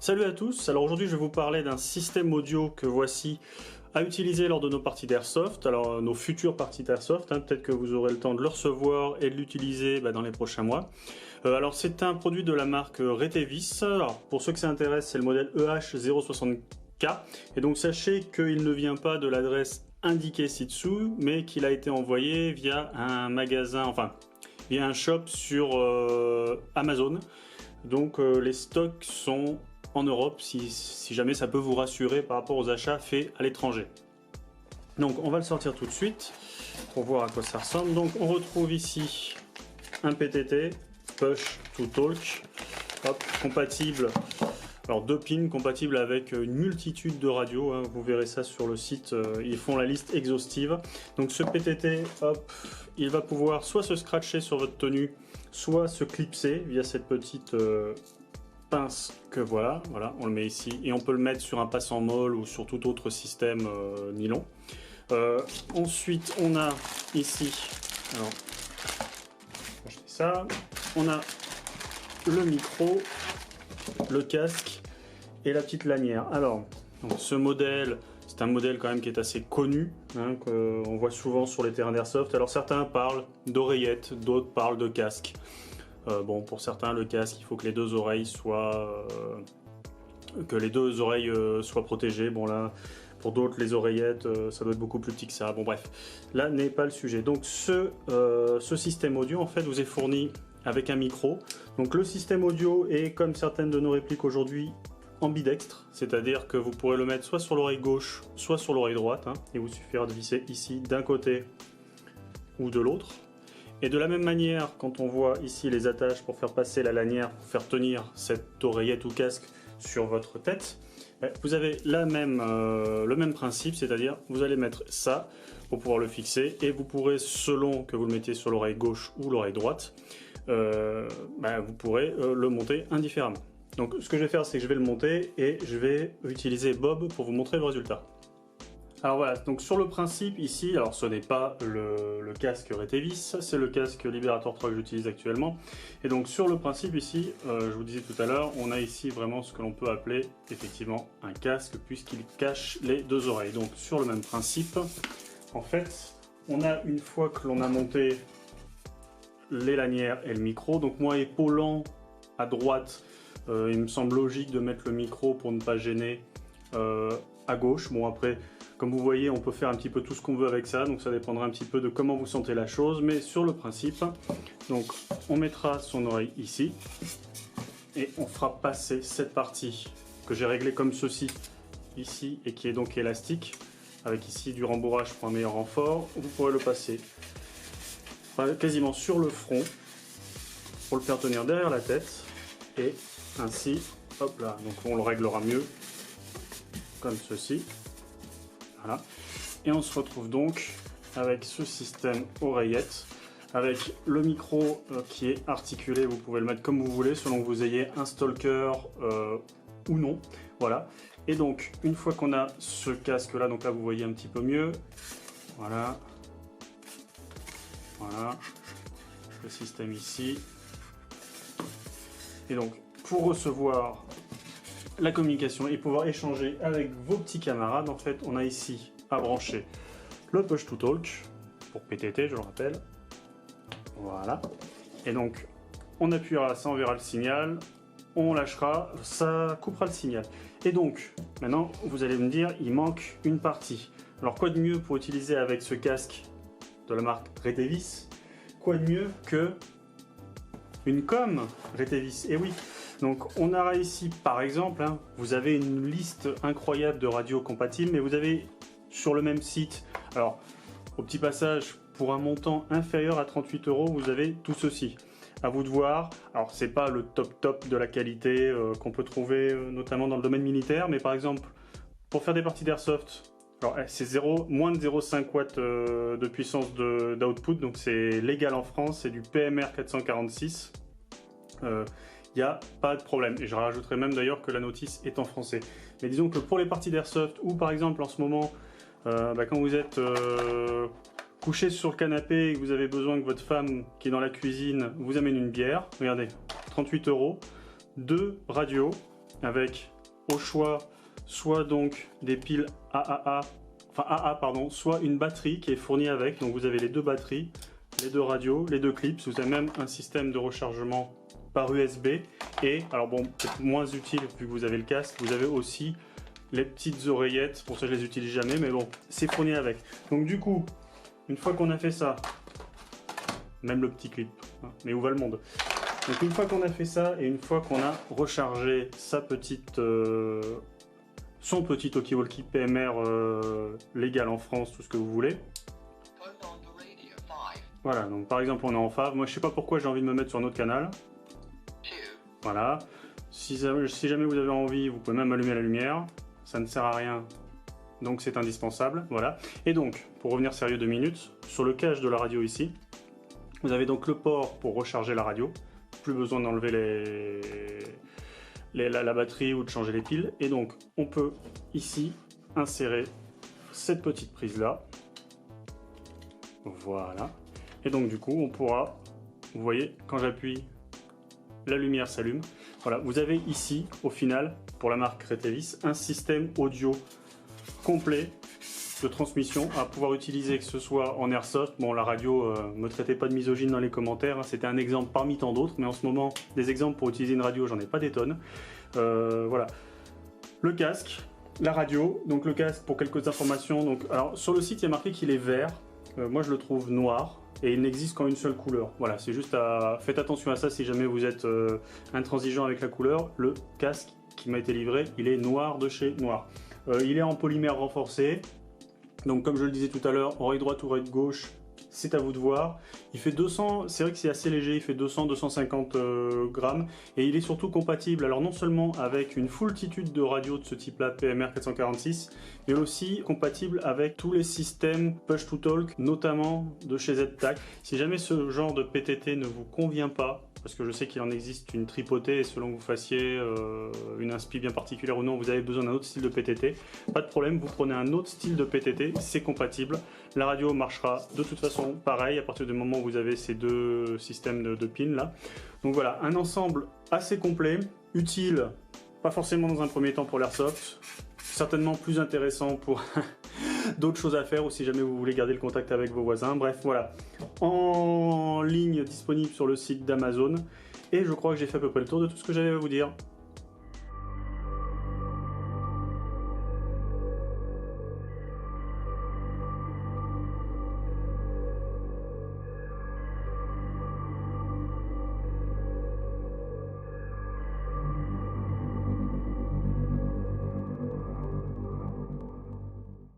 Salut à tous, alors aujourd'hui je vais vous parler d'un système audio que voici à utiliser lors de nos parties d'airsoft, alors nos futures parties d'airsoft, peut-être que vous aurez le temps de le recevoir et de l'utiliser dans les prochains mois. Alors c'est un produit de la marque Retevis, alors pour ceux que ça intéresse c'est le modèle EH060K, et donc sachez qu'il ne vient pas de l'adresse indiquée ci-dessous, mais qu'il a été envoyé via un magasin, enfin via un shop sur Amazon, donc les stocks sont en Europe, si jamais ça peut vous rassurer par rapport aux achats faits à l'étranger. Donc on va le sortir tout de suite pour voir à quoi ça ressemble. Donc on retrouve ici un PTT, Push to Talk, hop, compatible, alors 2 pins compatibles avec une multitude de radios, vous verrez ça sur le site, ils font la liste exhaustive. Donc ce PTT, hop, il va pouvoir soit se scratcher sur votre tenue, soit se clipser via cette petite pince que voilà, on le met ici et on peut le mettre sur un passant molle ou sur tout autre système nylon. Ensuite on a ici, alors je vais ça, on a le micro, le casque et la petite lanière. Alors donc ce modèle, c'est un modèle quand même qui est assez connu, qu'on voit souvent sur les terrains d'airsoft. Alors certains parlent d'oreillettes, d'autres parlent de casque. Bon, pour certains, le casque, il faut que les deux oreilles soient protégées. Bon là, pour d'autres, les oreillettes, ça doit être beaucoup plus petit que ça. Bon bref, là n'est pas le sujet. Donc ce système audio, en fait, vous est fourni avec un micro. Donc le système audio est, comme certaines de nos répliques aujourd'hui, ambidextre, c'est-à-dire que vous pourrez le mettre soit sur l'oreille gauche, soit sur l'oreille droite. Il vous suffira de visser ici d'un côté ou de l'autre. Et de la même manière, quand on voit ici les attaches pour faire passer la lanière, pour faire tenir cette oreillette ou casque sur votre tête, vous avez le même principe, c'est-à-dire vous allez mettre ça pour pouvoir le fixer et vous pourrez, selon que vous le mettiez sur l'oreille gauche ou l'oreille droite, vous pourrez le monter indifféremment. Donc ce que je vais faire, c'est que je vais le monter et je vais utiliser Bob pour vous montrer le résultat. Alors voilà, donc sur le principe ici, alors ce n'est pas le casque Retevis, c'est le casque Liberator 3 que j'utilise actuellement. Et donc sur le principe ici, je vous disais tout à l'heure, on a ici vraiment ce que l'on peut appeler effectivement un casque puisqu'il cache les deux oreilles. Donc sur le même principe, en fait, on a, une fois que l'on a monté les lanières et le micro, donc moi épaulant à droite, il me semble logique de mettre le micro pour ne pas gêner à gauche. Bon après, comme vous voyez, on peut faire un petit peu tout ce qu'on veut avec ça, donc ça dépendra un petit peu de comment vous sentez la chose, mais sur le principe, donc on mettra son oreille ici, et on fera passer cette partie que j'ai réglée comme ceci, ici, et qui est donc élastique, avec ici du rembourrage pour un meilleur renfort. Vous pourrez le passer quasiment sur le front, pour le faire tenir derrière la tête, et ainsi, hop là, donc on le réglera mieux, comme ceci. Voilà. Et on se retrouve donc avec ce système oreillette, avec le micro qui est articulé, vous pouvez le mettre comme vous voulez, selon que vous ayez un stalker ou non. Voilà. Et donc, une fois qu'on a ce casque là, donc là vous voyez un petit peu mieux, voilà. Voilà. Le système ici. Et donc, pour recevoir la communication et pouvoir échanger avec vos petits camarades, en fait on a ici à brancher le push to talk pour PTT, je le rappelle, voilà, et donc on appuiera, ça enverra le signal, on lâchera, ça coupera le signal. Et donc maintenant vous allez me dire, il manque une partie. Alors quoi de mieux pour utiliser avec ce casque de la marque Retevis, quoi de mieux que une com Retevis? Et oui, donc on aura ici par exemple, vous avez une liste incroyable de radios compatibles, mais vous avez sur le même site, alors au petit passage, pour un montant inférieur à 38 €, vous avez tout ceci. À vous de voir, alors c'est pas le top de la qualité qu'on peut trouver notamment dans le domaine militaire, mais par exemple pour faire des parties d'airsoft, alors c'est moins de 0,5 watts de puissance d'output, donc c'est légal en France, c'est du PMR 446. Il n'y a pas de problème, et je rajouterai même d'ailleurs que la notice est en français. Mais disons que pour les parties d'airsoft, ou par exemple en ce moment, quand vous êtes couché sur le canapé et que vous avez besoin que votre femme qui est dans la cuisine vous amène une bière, regardez, 38 €, 2 radios avec au choix soit donc des piles AA, pardon, soit une batterie qui est fournie avec. Donc vous avez les deux batteries, les deux radios, les deux clips. Vous avez même un système de rechargement par USB. Et, alors bon, peut-être moins utile vu que vous avez le casque, vous avez aussi les petites oreillettes. Pour ça, je les utilise jamais, mais bon, c'est fourni avec. Donc du coup, une fois qu'on a fait ça, même le petit clip, hein, mais où va le monde? Donc une fois qu'on a fait ça et une fois qu'on a rechargé sa petite, son petit talkie-walkie PMR légal en France, tout ce que vous voulez. Voilà, donc par exemple on est en fav. Moi je sais pas pourquoi j'ai envie de me mettre sur un autre canal. Voilà. Si jamais vous avez envie, vous pouvez même allumer la lumière. Ça ne sert à rien, donc c'est indispensable. Voilà. Et donc, pour revenir sérieux 2 minutes, sur le cache de la radio ici, vous avez donc le port pour recharger la radio. Plus besoin d'enlever la batterie ou de changer les piles. Et donc, on peut ici insérer cette petite prise là. Voilà. Et donc, du coup, on pourra, vous voyez, quand j'appuie, la lumière s'allume. Voilà, vous avez ici, au final, pour la marque Retevis, un système audio complet de transmission à pouvoir utiliser, que ce soit en airsoft. Bon, la radio, me traitez pas de misogyne dans les commentaires, hein, c'était un exemple parmi tant d'autres, mais en ce moment, des exemples pour utiliser une radio, j'en ai pas des tonnes. Voilà. Le casque, la radio, donc le casque pour quelques informations. Donc, alors, sur le site, il y a marqué qu'il est vert. Moi, je le trouve noir. Et il n'existe qu'en une seule couleur. Voilà, c'est juste à... Faites attention à ça si jamais vous êtes intransigeant avec la couleur. Le casque qui m'a été livré, il est noir de chez Noir. Il est en polymère renforcé. Donc comme je le disais tout à l'heure, oreille droite ou oreille gauche, c'est à vous de voir. Il fait 200, c'est vrai que c'est assez léger, il fait 200-250 grammes. Et il est surtout compatible, alors non seulement avec une foultitude de radios de ce type-là, PMR 446, mais aussi compatible avec tous les systèmes Push to Talk, notamment de chez ZTAC. Si jamais ce genre de PTT ne vous convient pas, parce que je sais qu'il en existe une tripotée et selon que vous fassiez une inspi bien particulière ou non, vous avez besoin d'un autre style de PTT, pas de problème, vous prenez un autre style de PTT, c'est compatible. La radio marchera de toute façon pareil à partir du moment où vous avez ces deux systèmes de pins là. Donc voilà, un ensemble assez complet, utile, pas forcément dans un premier temps pour l'airsoft, certainement plus intéressant pour d'autres choses à faire ou si jamais vous voulez garder le contact avec vos voisins. Bref, voilà, en ligne disponible sur le site d'Amazon et je crois que j'ai fait à peu près le tour de tout ce que j'avais à vous dire.